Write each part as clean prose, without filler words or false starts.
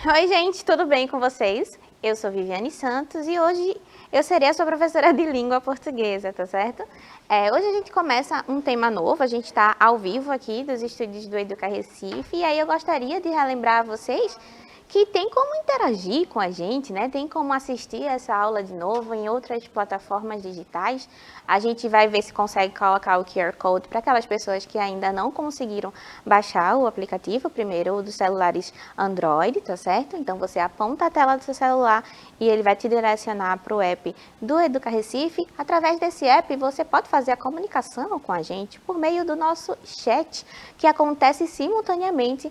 Oi, gente, tudo bem com vocês? Eu sou Viviane Santos e hoje eu serei a sua professora de língua portuguesa, tá certo? Hoje a gente começa um tema novo, a gente está ao vivo aqui dos estúdios do Educa Recife e aí eu gostaria de relembrar a vocês que tem como interagir com a gente, né? Tem como assistir essa aula de novo em outras plataformas digitais. A gente vai ver se consegue colocar o QR Code para aquelas pessoas que ainda não conseguiram baixar o aplicativo, primeiro o dos celulares Android, tá certo? Então você aponta a tela do seu celular e ele vai te direcionar para o app do Educa Recife. Através desse app você pode fazer a comunicação com a gente por meio do nosso chat, que acontece simultaneamente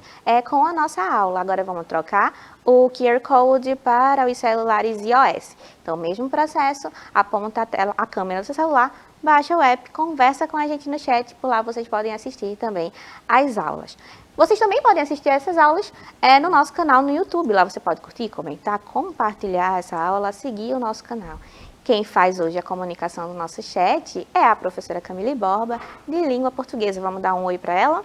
com a nossa aula. Agora vamos trocar o QR Code para os celulares iOS. Então, o mesmo processo, aponta a câmera do seu celular, baixa o app, conversa com a gente no chat, por lá vocês podem assistir também as aulas. Vocês também podem assistir essas aulas no nosso canal no YouTube. Lá você pode curtir, comentar, compartilhar essa aula, seguir o nosso canal. Quem faz hoje a comunicação no nosso chat é a professora Camille Borba, de língua portuguesa. Vamos dar um oi para ela?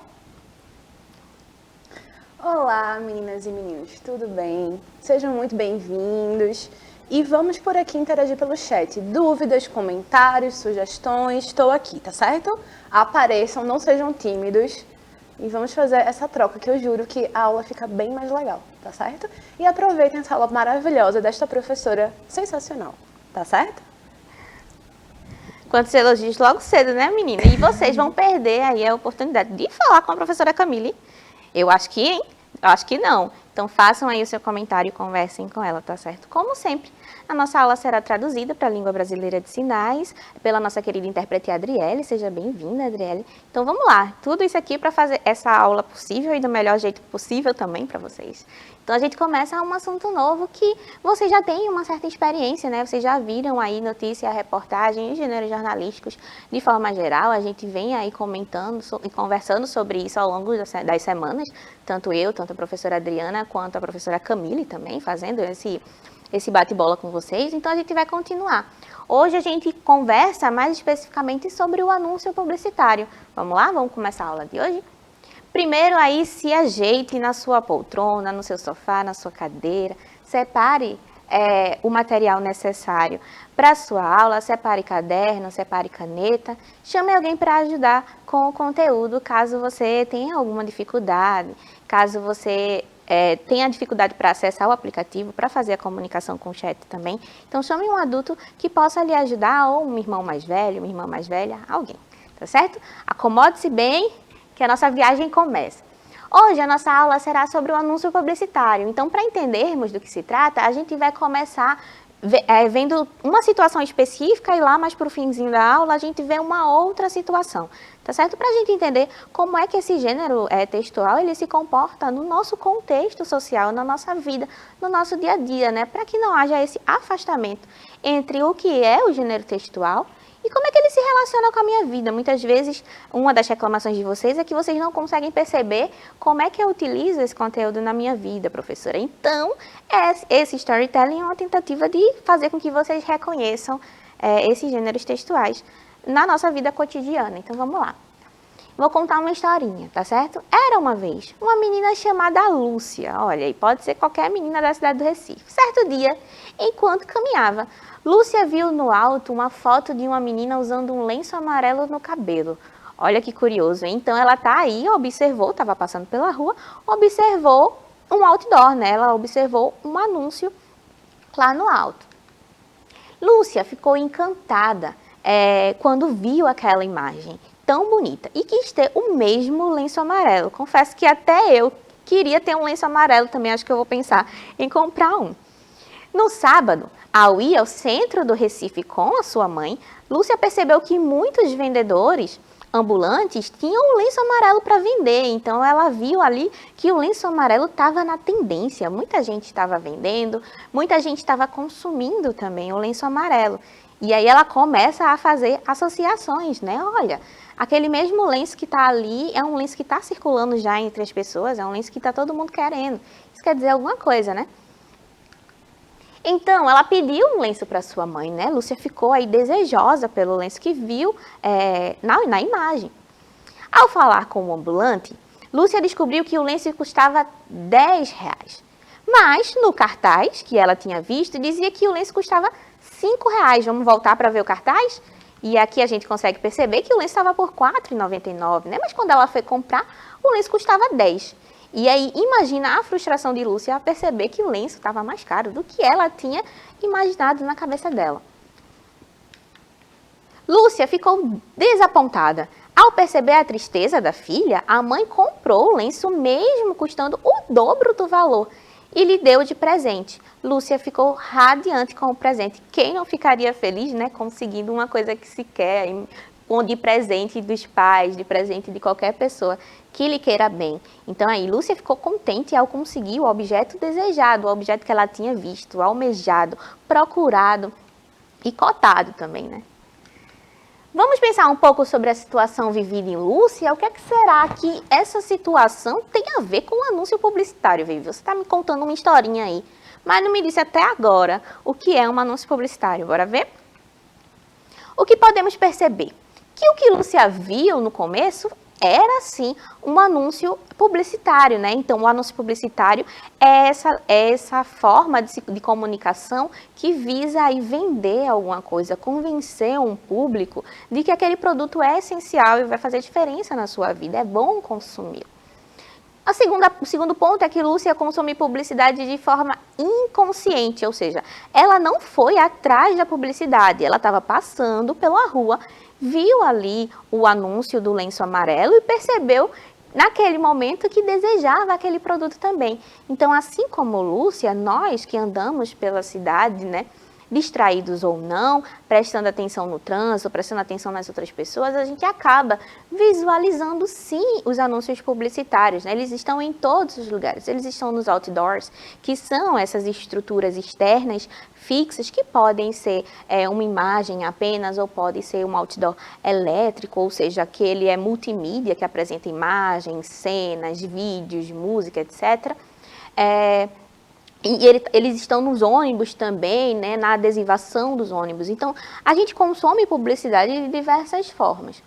Olá, meninas e meninos, tudo bem? Sejam muito bem-vindos e vamos por aqui interagir pelo chat. Dúvidas, comentários, sugestões, estou aqui, tá certo? Apareçam, não sejam tímidos e vamos fazer essa troca que eu juro que a aula fica bem mais legal, tá certo? E aproveitem essa aula maravilhosa desta professora sensacional, tá certo? Quantos elogios logo cedo, né, menina? E vocês vão perder aí a oportunidade de falar com a professora Camille. Eu acho que, hein? Eu acho que não. Então, façam aí o seu comentário e conversem com ela, tá certo? Como sempre, a nossa aula será traduzida para a língua brasileira de sinais pela nossa querida intérprete Adriele. Seja bem-vinda, Adriele. Então, vamos lá. Tudo isso aqui para fazer essa aula possível e do melhor jeito possível também para vocês. Então, a gente começa um assunto novo que vocês já têm uma certa experiência, né? Vocês já viram aí notícia, reportagem, gêneros jornalísticos de forma geral. A gente vem aí comentando e conversando sobre isso ao longo das semanas. Tanto eu, tanto a professora Adriana, quanto a professora Camille também, fazendo esse bate-bola com vocês. Então, a gente vai continuar. Hoje, a gente conversa mais especificamente sobre o anúncio publicitário. Vamos lá? Vamos começar a aula de hoje? Primeiro aí se ajeite na sua poltrona, no seu sofá, na sua cadeira, separe o material necessário para a sua aula, separe caderno, separe caneta, chame alguém para ajudar com o conteúdo, caso você tenha alguma dificuldade, caso você tenha dificuldade para acessar o aplicativo, para fazer a comunicação com o chat também. Então chame um adulto que possa lhe ajudar, ou um irmão mais velho, uma irmã mais velha, alguém, tá certo? Acomode-se bem, que a nossa viagem começa. Hoje a nossa aula será sobre o anúncio publicitário. Então, para entendermos do que se trata, a gente vai começar vendo uma situação específica e lá mais para o finzinho da aula a gente vê uma outra situação, tá certo? Para a gente entender como é que esse gênero textual ele se comporta no nosso contexto social, na nossa vida, no nosso dia a dia, né? Para que não haja esse afastamento entre o que é o gênero textual e como é que ele se relaciona com a minha vida? Muitas vezes, uma das reclamações de vocês é que vocês não conseguem perceber como é que eu utilizo esse conteúdo na minha vida, professora. Então, esse storytelling é uma tentativa de fazer com que vocês reconheçam esses gêneros textuais na nossa vida cotidiana. Então, vamos lá. Vou contar uma historinha, tá certo? Era uma vez uma menina chamada Lúcia. Olha, e pode ser qualquer menina da cidade do Recife. Certo dia, enquanto caminhava, Lúcia viu no alto uma foto de uma menina usando um lenço amarelo no cabelo. Olha que curioso, hein? Então ela tá aí, observou, estava passando pela rua, observou um outdoor, né? Ela observou um anúncio lá no alto. Lúcia ficou encantada quando viu aquela imagem tão bonita e quis ter o mesmo lenço amarelo. Confesso que até eu queria ter um lenço amarelo também, acho que eu vou pensar em comprar um. No sábado, ao ir ao centro do Recife com a sua mãe, Lúcia percebeu que muitos vendedores ambulantes tinham um lenço amarelo para vender. Então, ela viu ali que o lenço amarelo estava na tendência. Muita gente estava vendendo, muita gente estava consumindo também o lenço amarelo. E aí ela começa a fazer associações, né? Olha, aquele mesmo lenço que está ali é um lenço que está circulando já entre as pessoas, é um lenço que está todo mundo querendo. Isso quer dizer alguma coisa, né? Então, ela pediu um lenço para sua mãe, né? Lúcia ficou aí desejosa pelo lenço que viu na imagem. Ao falar com o ambulante, Lúcia descobriu que o lenço custava R$10. Mas no cartaz que ela tinha visto, dizia que o lenço custava R$5. Vamos voltar para ver o cartaz? E aqui a gente consegue perceber que o lenço estava por R$4,99, né? Mas quando ela foi comprar, o lenço custava R$10. E aí, imagina a frustração de Lúcia a perceber que o lenço estava mais caro do que ela tinha imaginado na cabeça dela. Lúcia ficou desapontada. Ao perceber a tristeza da filha, a mãe comprou o lenço mesmo custando o dobro do valor e lhe deu de presente. Lúcia ficou radiante com o presente. Quem não ficaria feliz, né, conseguindo uma coisa que se quer, de presente dos pais, de presente de qualquer pessoa que lhe queira bem. Então aí Lúcia ficou contente ao conseguir o objeto desejado, o objeto que ela tinha visto, almejado, procurado e cotado também, né? Vamos pensar um pouco sobre a situação vivida em Lúcia. O que é que será que essa situação tem a ver com o anúncio publicitário, Vivi? Você está me contando uma historinha aí, mas não me disse até agora o que é um anúncio publicitário. Bora ver? O que podemos perceber? Que o que Lúcia viu no começo era, sim, um anúncio publicitário, né? Então, o anúncio publicitário é essa forma de comunicação que visa aí vender alguma coisa, convencer um público de que aquele produto é essencial e vai fazer diferença na sua vida, é bom consumir. O segundo ponto é que Lúcia consome publicidade de forma inconsciente, ou seja, ela não foi atrás da publicidade, ela estava passando pela rua, viu ali o anúncio do lenço amarelo e percebeu naquele momento que desejava aquele produto também. Então, assim como Lúcia, nós que andamos pela cidade, né, distraídos ou não, prestando atenção no trânsito, prestando atenção nas outras pessoas, a gente acaba visualizando sim os anúncios publicitários, né? Eles estão em todos os lugares, eles estão nos outdoors, que são essas estruturas externas fixas que podem ser uma imagem apenas ou pode ser um outdoor elétrico, ou seja, que ele é multimídia, que apresenta imagens, cenas, vídeos, música, etc. E eles estão nos ônibus também, né, na adesivação dos ônibus. Então, a gente consome publicidade de diversas formas.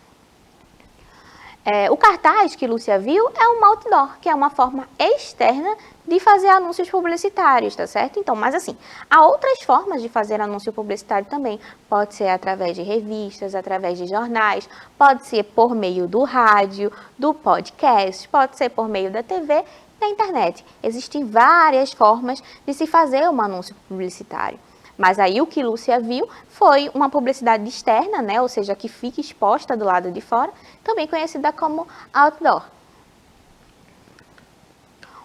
O cartaz que Lúcia viu é um outdoor, que é uma forma externa de fazer anúncios publicitários, tá certo? Então, mas assim, há outras formas de fazer anúncio publicitário também. Pode ser através de revistas, através de jornais, pode ser por meio do rádio, do podcast, pode ser por meio da TV, na internet. Existem várias formas de se fazer um anúncio publicitário. Mas aí o que Lúcia viu foi uma publicidade externa, né? Ou seja, que fica exposta do lado de fora, também conhecida como outdoor.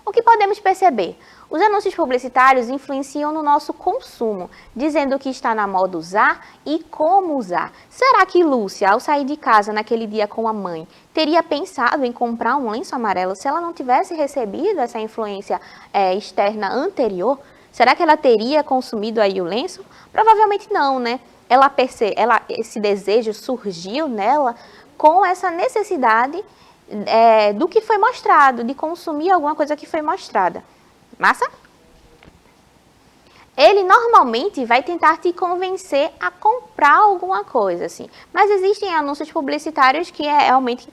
O que podemos perceber? Os anúncios publicitários influenciam no nosso consumo, dizendo o que está na moda usar e como usar. Será que Lúcia, ao sair de casa naquele dia com a mãe, teria pensado em comprar um lenço amarelo se ela não tivesse recebido essa influência externa anterior? Será que ela teria consumido aí o lenço? Provavelmente não, né? Esse desejo surgiu nela com essa necessidade do que foi mostrado, de consumir alguma coisa que foi mostrada. Massa? Ele normalmente vai tentar te convencer a comprar alguma coisa, assim. Mas existem anúncios publicitários que realmente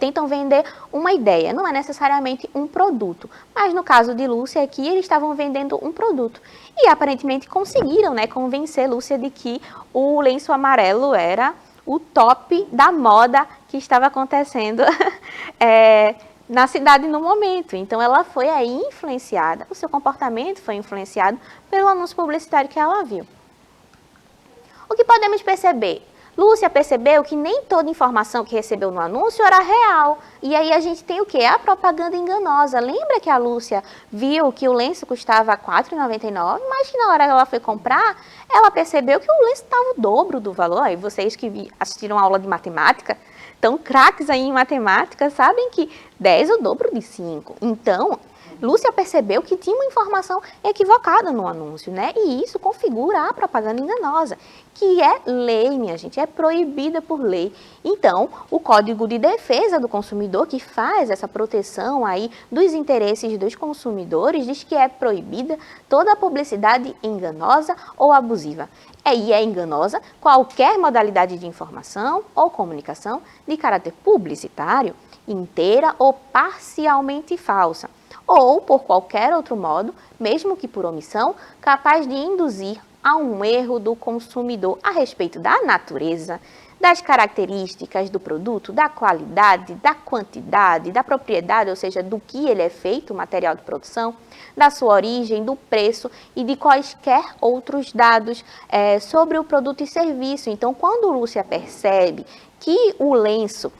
tentam vender uma ideia, não é necessariamente um produto. Mas no caso de Lúcia aqui, eles estavam vendendo um produto. E aparentemente conseguiram, né, convencer Lúcia de que o lenço amarelo era o top da moda que estava acontecendo na cidade no momento. Então, ela foi aí influenciada, o seu comportamento foi influenciado pelo anúncio publicitário que ela viu. O que podemos perceber? Lúcia percebeu que nem toda informação que recebeu no anúncio era real. E aí a gente tem o quê? A propaganda enganosa. Lembra que a Lúcia viu que o lenço custava R$ 4,99, mas que na hora que ela foi comprar, ela percebeu que o lenço estava o dobro do valor. E vocês que assistiram a aula de matemática, tão craques aí em matemática, sabem que 10 é o dobro de 5. Então, Lúcia percebeu que tinha uma informação equivocada no anúncio, né? E isso configura a propaganda enganosa, que é lei, minha gente, é proibida por lei. Então, o Código de Defesa do Consumidor, que faz essa proteção aí dos interesses dos consumidores, diz que é proibida toda publicidade enganosa ou abusiva. E é enganosa qualquer modalidade de informação ou comunicação de caráter publicitário, inteira ou parcialmente falsa. ou por qualquer outro modo, mesmo que por omissão, capaz de induzir a um erro do consumidor a respeito da natureza, das características do produto, da qualidade, da quantidade, da propriedade, ou seja, do que ele é feito, o material de produção, da sua origem, do preço e de quaisquer outros dados sobre o produto e serviço. Então, quando Lúcia percebe que o lenço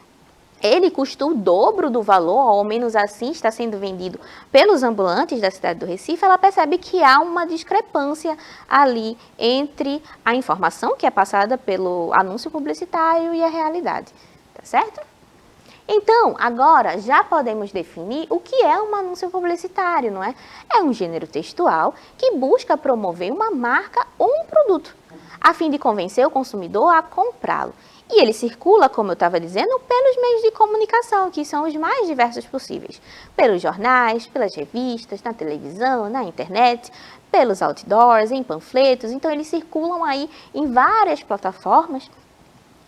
ele custa o dobro do valor, ou ao menos assim está sendo vendido pelos ambulantes da cidade do Recife, ela percebe que há uma discrepância ali entre a informação que é passada pelo anúncio publicitário e a realidade, tá certo? Então, agora já podemos definir o que é um anúncio publicitário, não é? É um gênero textual que busca promover uma marca ou um produto, a fim de convencer o consumidor a comprá-lo. E ele circula, como eu estava dizendo, pelos meios de comunicação, que são os mais diversos possíveis. Pelos jornais, pelas revistas, na televisão, na internet, pelos outdoors, em panfletos. Então, eles circulam aí em várias plataformas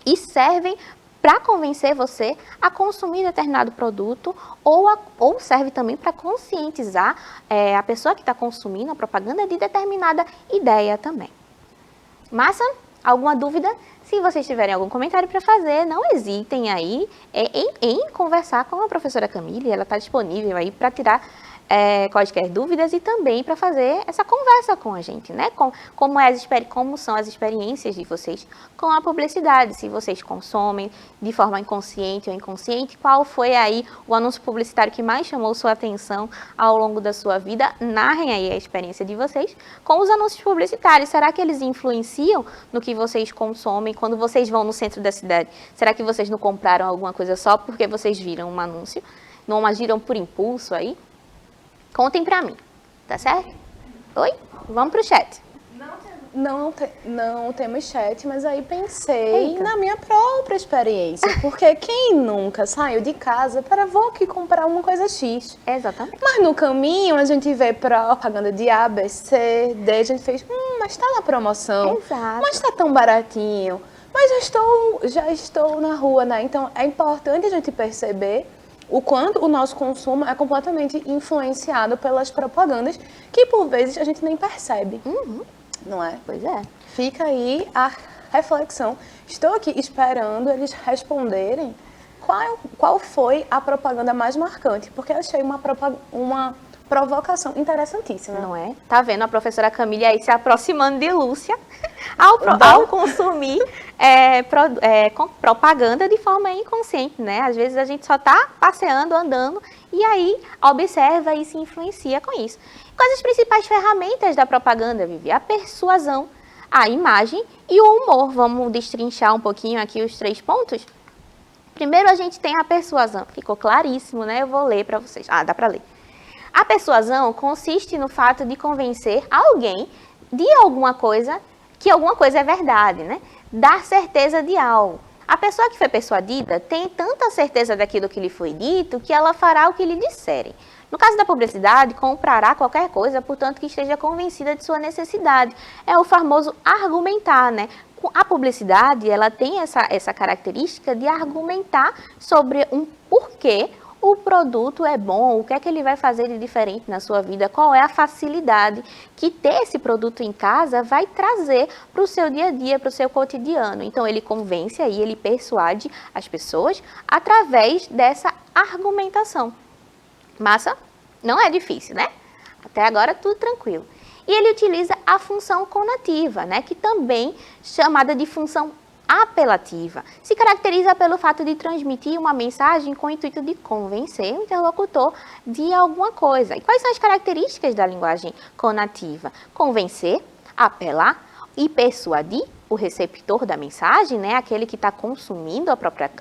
e servem para convencer você a consumir determinado produto ou serve também para conscientizar a pessoa que está consumindo a propaganda de determinada ideia também. Massa? Alguma dúvida? Se vocês tiverem algum comentário para fazer, não hesitem aí em conversar com a professora Camille. Ela está disponível aí para tirar quaisquer dúvidas e também para fazer essa conversa com a gente, né? Como são as experiências de vocês com a publicidade, se vocês consomem de forma inconsciente ou inconsciente, qual foi aí o anúncio publicitário que mais chamou sua atenção ao longo da sua vida? Narrem aí a experiência de vocês com os anúncios publicitários. Será que eles influenciam no que vocês consomem quando vocês vão no centro da cidade? Será que vocês não compraram alguma coisa só porque vocês viram um anúncio? Não agiram por impulso aí? Contem pra mim, tá certo? Oi? Vamos pro chat. Não temos chat, mas aí pensei Eita. na minha própria experiência. Porque quem nunca saiu de casa para vou aqui comprar uma coisa X. Exatamente. Mas no caminho a gente vê propaganda de A, B, C, D, a gente fez, mas tá na promoção. Exato. Mas tá tão baratinho. Mas já estou na rua, né? Então é importante a gente perceber o quanto o nosso consumo é completamente influenciado pelas propagandas que por vezes a gente nem percebe. Não é? Pois é. Fica aí a reflexão. Estou aqui esperando eles responderem qual foi a propaganda mais marcante, porque eu achei uma provocação interessantíssima. Não é? Tá vendo a professora Camille aí se aproximando de Lúcia ao consumir propaganda de forma inconsciente, né? Às vezes a gente só tá passeando, andando, e aí observa e se influencia com isso. Quais as principais ferramentas da propaganda, Vivi? A persuasão, a imagem e o humor. Vamos destrinchar um pouquinho aqui os 3 pontos? Primeiro a gente tem a persuasão. Ficou claríssimo, né? Eu vou ler para vocês. Dá para ler. A persuasão consiste no fato de convencer alguém de alguma coisa, que alguma coisa é verdade, né? Dar certeza de algo. A pessoa que foi persuadida tem tanta certeza daquilo que lhe foi dito que ela fará o que lhe disserem. No caso da publicidade, comprará qualquer coisa, portanto que esteja convencida de sua necessidade. É o famoso argumentar, né? A publicidade, ela tem essa característica de argumentar sobre um porquê o produto é bom, o que é que ele vai fazer de diferente na sua vida, qual é a facilidade que ter esse produto em casa vai trazer para o seu dia a dia, para o seu cotidiano. Então, ele convence aí, ele persuade as pessoas através dessa argumentação. Massa? Não é difícil, né? Até agora, tudo tranquilo. E ele utiliza a função conativa, né? Que também chamada de função apelativa. Se caracteriza pelo fato de transmitir uma mensagem com o intuito de convencer o interlocutor de alguma coisa. E quais são as características da linguagem conativa? Convencer, apelar e persuadir o receptor da mensagem, né, aquele que está consumindo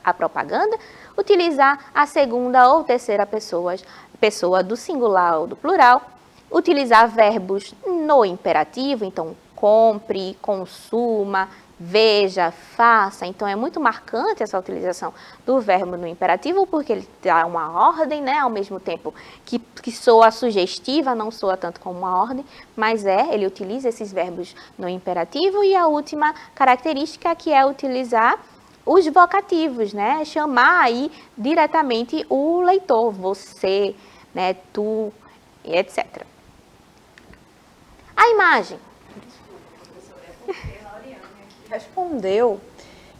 a propaganda, utilizar a segunda ou terceira pessoa do singular ou do plural, utilizar verbos no imperativo, então compre, consuma, veja, faça. Então é muito marcante essa utilização do verbo no imperativo, porque ele dá uma ordem, né, ao mesmo tempo que soa sugestiva, não soa tanto como uma ordem, mas ele utiliza esses verbos no imperativo. E a última característica que é utilizar os vocativos, né, chamar aí diretamente o leitor, você, né? Tu, e etc. A imagem. Respondeu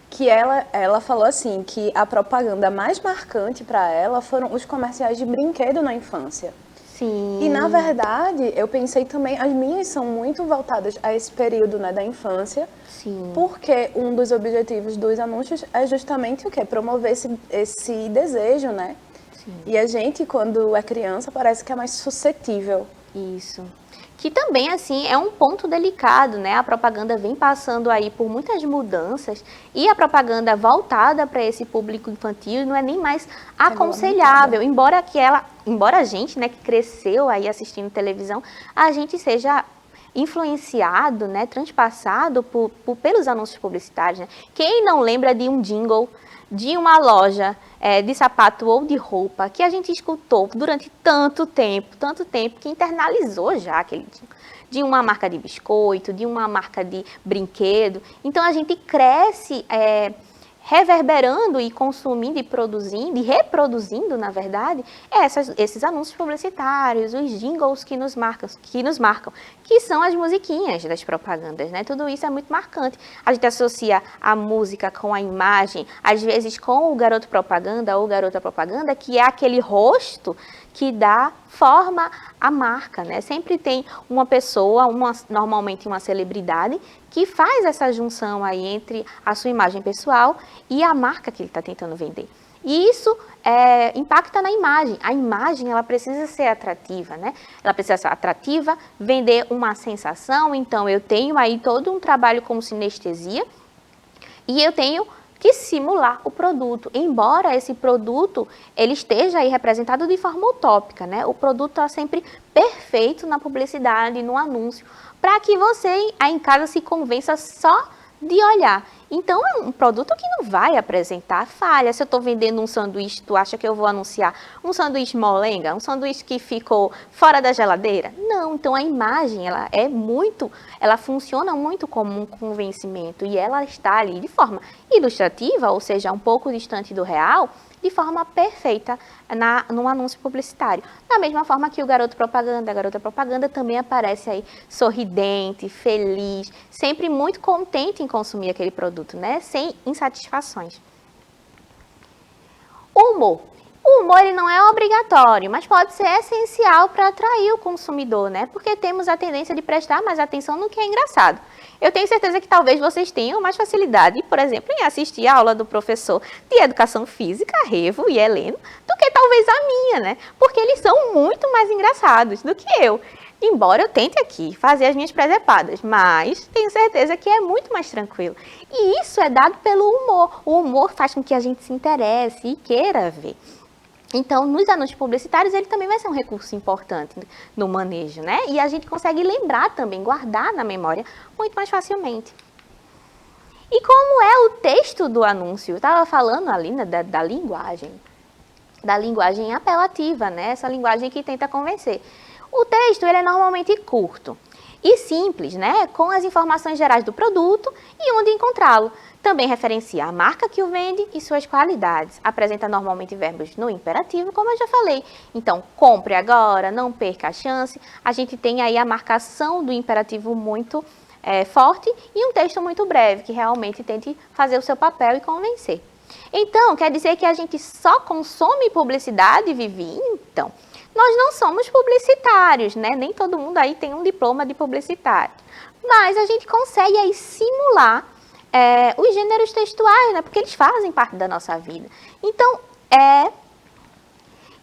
que ela falou assim, que a propaganda mais marcante para ela foram os comerciais de brinquedo na infância. Sim. E, na verdade, eu pensei também, as minhas são muito voltadas a esse período, né, da infância. Sim. Porque um dos objetivos dos anúncios é justamente o quê? Promover esse desejo, né? Sim. E a gente, quando é criança, parece que é mais suscetível. Isso. Que também, assim, é um ponto delicado, né? A propaganda vem passando aí por muitas mudanças e a propaganda voltada para esse público infantil não é nem mais aconselhável, embora a gente, né, que cresceu aí assistindo televisão, a gente seja influenciado, né, transpassado pelos anúncios publicitários, né? Quem não lembra de um jingle de uma loja de sapato ou de roupa que a gente escutou durante tanto tempo, que internalizou já aquele de uma marca de biscoito, de uma marca de brinquedo. Então a gente cresce reverberando e consumindo e produzindo e reproduzindo, na verdade, esses anúncios publicitários, os jingles que nos marcam, que são as musiquinhas das propagandas, né? Tudo isso é muito marcante. A gente associa a música com a imagem, às vezes com o garoto propaganda ou garota propaganda, que é aquele rosto que dá forma à marca, né? Sempre tem uma pessoa, normalmente uma celebridade, que faz essa junção aí entre a sua imagem pessoal e a marca que ele está tentando vender. E isso impacta na imagem. A imagem, ela precisa ser atrativa, né? Ela precisa ser atrativa, vender uma sensação. Então, eu tenho aí todo um trabalho com sinestesia e eu tenho que simular o produto, embora esse produto ele esteja aí representado de forma utópica, né? O produto está sempre perfeito na publicidade, no anúncio, para que você aí em casa se convença só de olhar. Então, é um produto que não vai apresentar falha. Se eu estou vendendo um sanduíche, tu acha que eu vou anunciar um sanduíche molenga? Um sanduíche que ficou fora da geladeira? Não. Então, a imagem, ela funciona muito como um convencimento e ela está ali de forma ilustrativa, ou seja, um pouco distante do real, de forma perfeita no anúncio publicitário. Da mesma forma que o garoto propaganda, a garota propaganda também aparece aí sorridente, feliz, sempre muito contente em consumir aquele produto, né? Sem insatisfações. O humor. O humor ele não é obrigatório, mas pode ser essencial para atrair o consumidor, né? Porque temos a tendência de prestar mais atenção no que é engraçado. Eu tenho certeza que talvez vocês tenham mais facilidade, por exemplo, em assistir a aula do professor de Educação Física, Revo e Heleno, do que talvez a minha, né? Porque eles são muito mais engraçados do que eu. Embora eu tente aqui fazer as minhas presepadas, mas tenho certeza que é muito mais tranquilo. E isso é dado pelo humor. O humor faz com que a gente se interesse e queira ver. Então, nos anúncios publicitários, ele também vai ser um recurso importante no manejo, né? E a gente consegue lembrar também, guardar na memória muito mais facilmente. E como é o texto do anúncio? Eu estava falando ali, né, da linguagem apelativa, né? Essa linguagem que tenta convencer. O texto, ele é normalmente curto e simples, né? Com as informações gerais do produto e onde encontrá-lo. Também referencia a marca que o vende e suas qualidades. Apresenta normalmente verbos no imperativo, como eu já falei. Então, compre agora, não perca a chance. A gente tem aí a marcação do imperativo muito forte e um texto muito breve, que realmente tente fazer o seu papel e convencer. Então, quer dizer que a gente só consome publicidade, Vivi? Então, nós não somos publicitários, né? Nem todo mundo aí tem um diploma de publicitário. Mas a gente consegue aí simular os gêneros textuais, né? Porque eles fazem parte da nossa vida. Então,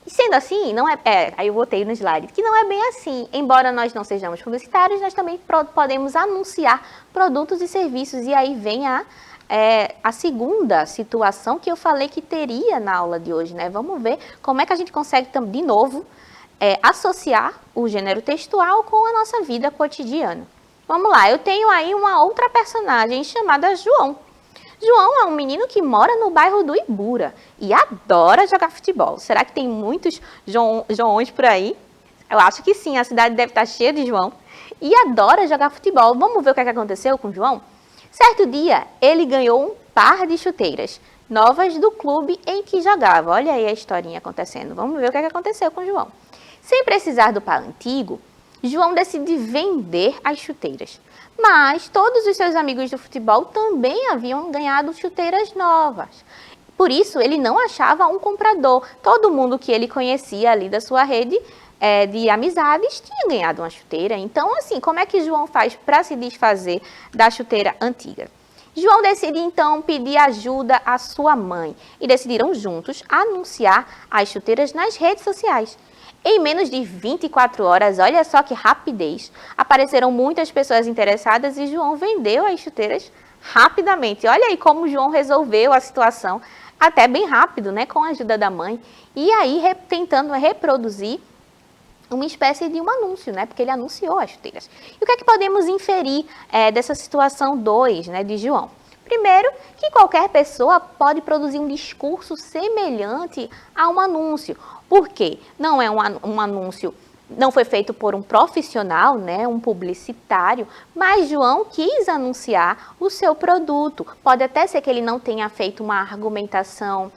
sendo assim, não aí eu botei no slide, que não é bem assim. Embora nós não sejamos publicitários, nós também podemos anunciar produtos e serviços. E aí vem a segunda situação que eu falei que teria na aula de hoje, né? Vamos ver como é que a gente consegue, de novo, associar o gênero textual com a nossa vida cotidiana. Vamos lá, eu tenho aí uma outra personagem chamada João. João é um menino que mora no bairro do Ibura e adora jogar futebol. Será que tem muitos Joões por aí? Eu acho que sim, a cidade deve estar cheia de João. E adora jogar futebol. Vamos ver o que aconteceu com o João? Certo dia, ele ganhou um par de chuteiras novas do clube em que jogava. Olha aí a historinha acontecendo. Vamos ver o que aconteceu com o João. Sem precisar do par antigo, João decide vender as chuteiras. Mas todos os seus amigos do futebol também haviam ganhado chuteiras novas. Por isso, ele não achava um comprador. Todo mundo que ele conhecia ali da sua rede de amizades tinha ganhado uma chuteira. Então, assim, como é que João faz para se desfazer da chuteira antiga? João decide, então, pedir ajuda à sua mãe e decidiram juntos anunciar as chuteiras nas redes sociais. Em menos de 24 horas, olha só que rapidez, apareceram muitas pessoas interessadas e João vendeu as chuteiras rapidamente. Olha aí como João resolveu a situação, até bem rápido, né, com a ajuda da mãe. E aí, tentando reproduzir uma espécie de um anúncio, né, porque ele anunciou as chuteiras. E o que é que podemos inferir dessa situação 2, né, de João? Primeiro, que qualquer pessoa pode produzir um discurso semelhante a um anúncio. Por quê? Não é um anúncio, não foi feito por um profissional, né, um publicitário, mas João quis anunciar o seu produto. Pode até ser que ele não tenha feito uma argumentação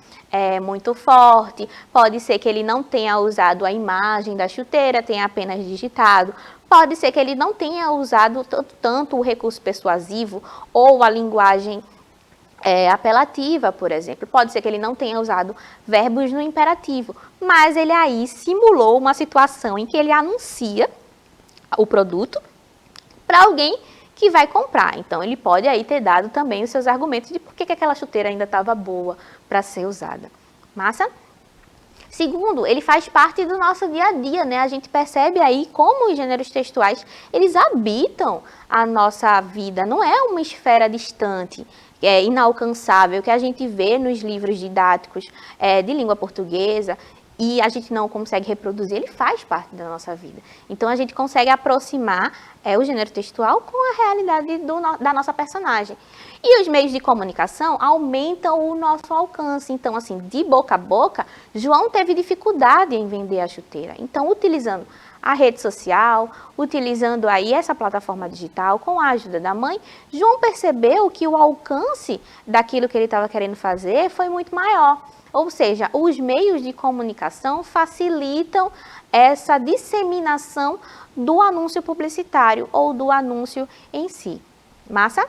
muito forte, pode ser que ele não tenha usado a imagem da chuteira, tenha apenas digitado. Pode ser que ele não tenha usado tanto o recurso persuasivo ou a linguagem apelativa, por exemplo. Pode ser que ele não tenha usado verbos no imperativo, mas ele aí simulou uma situação em que ele anuncia o produto para alguém que vai comprar. Então, ele pode aí ter dado também os seus argumentos de por que aquela chuteira ainda estava boa para ser usada. Massa? Segundo, ele faz parte do nosso dia a dia, né? A gente percebe aí como os gêneros textuais, eles habitam a nossa vida. Não é uma esfera distante, inalcançável, que a gente vê nos livros didáticos de língua portuguesa e a gente não consegue reproduzir. Ele faz parte da nossa vida. Então, a gente consegue aproximar o gênero textual com a realidade da nossa personagem. E os meios de comunicação aumentam o nosso alcance. Então, assim, de boca a boca, João teve dificuldade em vender a chuteira. Então, utilizando a rede social, utilizando aí essa plataforma digital, com a ajuda da mãe, João percebeu que o alcance daquilo que ele estava querendo fazer foi muito maior. Ou seja, os meios de comunicação facilitam essa disseminação do anúncio publicitário ou do anúncio em si. Massa?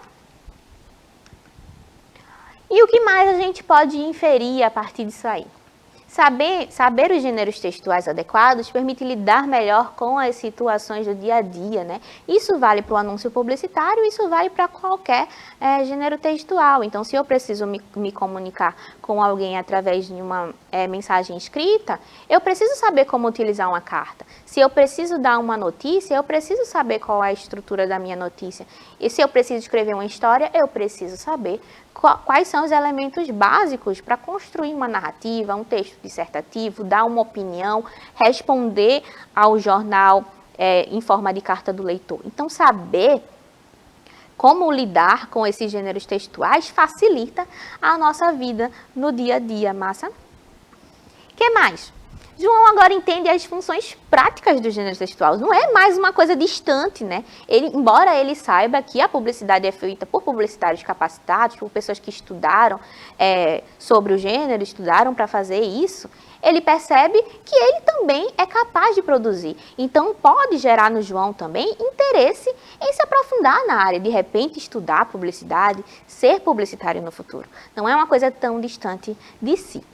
E o que mais a gente pode inferir a partir disso aí? Saber os gêneros textuais adequados permite lidar melhor com as situações do dia a dia, né? Isso vale para o anúncio publicitário, isso vale para qualquer gênero textual. Então, se eu preciso me comunicar com alguém através de uma mensagem escrita, eu preciso saber como utilizar uma carta. Se eu preciso dar uma notícia, eu preciso saber qual é a estrutura da minha notícia. E se eu preciso escrever uma história, eu preciso saber quais são os elementos básicos para construir uma narrativa, um texto dissertativo, dar uma opinião, responder ao jornal em forma de carta do leitor. Então, saber como lidar com esses gêneros textuais facilita a nossa vida no dia a dia, massa? O que mais? João agora entende as funções práticas do gênero textual. Não é mais uma coisa distante, né? Embora ele saiba que a publicidade é feita por publicitários capacitados, por pessoas que estudaram sobre o gênero, estudaram para fazer isso, ele percebe que ele também é capaz de produzir. Então, pode gerar no João também interesse em se aprofundar na área, de repente estudar publicidade, ser publicitário no futuro. Não é uma coisa tão distante de si.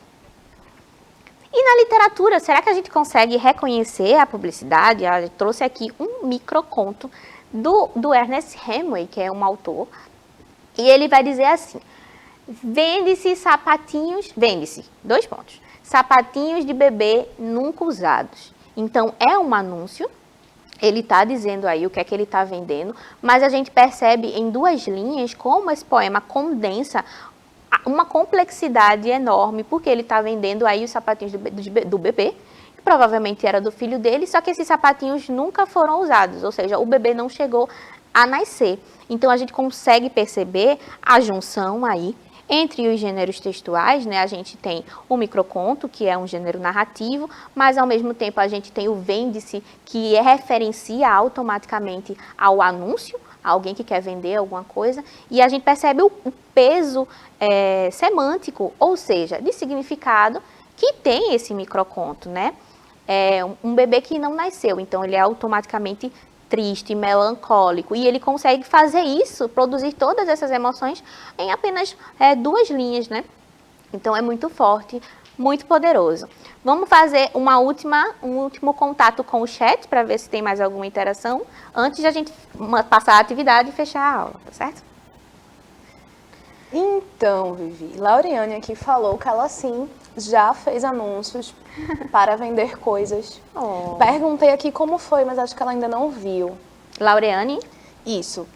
E na literatura, será que a gente consegue reconhecer a publicidade? Eu trouxe aqui um microconto do Ernest Hemingway, que é um autor, e ele vai dizer assim: vende-se, 2 pontos, sapatinhos de bebê nunca usados. Então, é um anúncio, ele está dizendo aí o que é que ele está vendendo, mas a gente percebe em 2 linhas como esse poema condensa uma complexidade enorme, porque ele está vendendo aí os sapatinhos do bebê, que provavelmente era do filho dele, só que esses sapatinhos nunca foram usados, ou seja, o bebê não chegou a nascer. Então, a gente consegue perceber a junção aí entre os gêneros textuais, né? A gente tem o microconto, que é um gênero narrativo, mas ao mesmo tempo a gente tem o vende-se, que referencia automaticamente ao anúncio, alguém que quer vender alguma coisa, e a gente percebe o peso semântico, ou seja, de significado que tem esse microconto, né? um bebê que não nasceu, então ele é automaticamente triste, melancólico, e ele consegue fazer isso, produzir todas essas emoções em apenas 2 linhas, né? Então é muito forte, muito poderoso. Vamos fazer um último contato com o chat para ver se tem mais alguma interação antes de a gente passar a atividade e fechar a aula, tá certo? Então, Vivi, Lauriane aqui falou que ela sim já fez anúncios para vender coisas. Oh. Perguntei aqui como foi, mas acho que ela ainda não viu. Laureane? Isso.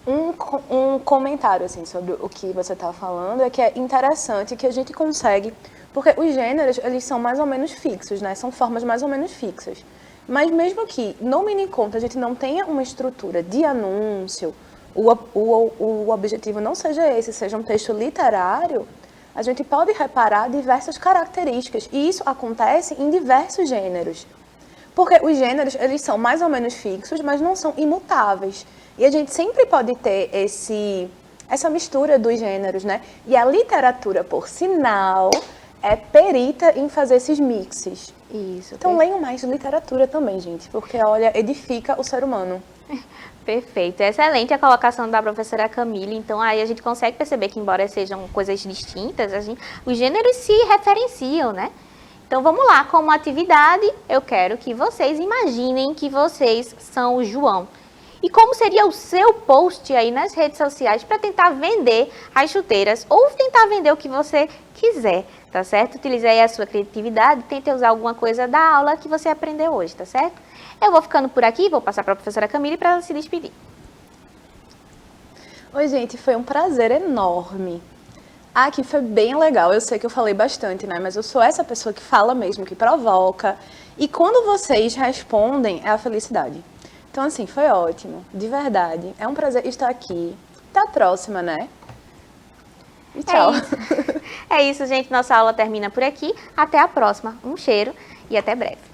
Um comentário assim, sobre o que você está falando é que é interessante que a gente consegue, porque os gêneros eles são mais ou menos fixos, né? São formas mais ou menos fixas. Mas mesmo que no mini-conto a gente não tenha uma estrutura de anúncio, o objetivo não seja esse, seja um texto literário, a gente pode reparar diversas características, e isso acontece em diversos gêneros. Porque os gêneros, eles são mais ou menos fixos, mas não são imutáveis. E a gente sempre pode ter essa mistura dos gêneros, né? E a literatura, por sinal, é perita em fazer esses mixes. Isso. Então leiam mais literatura também, gente, porque, olha, edifica o ser humano. Perfeito. Excelente a colocação da professora Camille. Então, aí a gente consegue perceber que, embora sejam coisas distintas, os gêneros se referenciam, né? Então, vamos lá. Como atividade, eu quero que vocês imaginem que vocês são o João. E como seria o seu post aí nas redes sociais para tentar vender as chuteiras ou tentar vender o que você quiser, tá certo? Utilize aí a sua criatividade, tente usar alguma coisa da aula que você aprendeu hoje, tá certo? Eu vou ficando por aqui, vou passar para a professora Camille para ela se despedir. Oi, gente, foi um prazer enorme. Aqui foi bem legal, eu sei que eu falei bastante, né? Mas eu sou essa pessoa que fala mesmo, que provoca. E quando vocês respondem, é a felicidade. Então, assim, foi ótimo, de verdade. É um prazer estar aqui. Até a próxima, né? E tchau. É isso, gente. Nossa aula termina por aqui. Até a próxima. Um cheiro e até breve.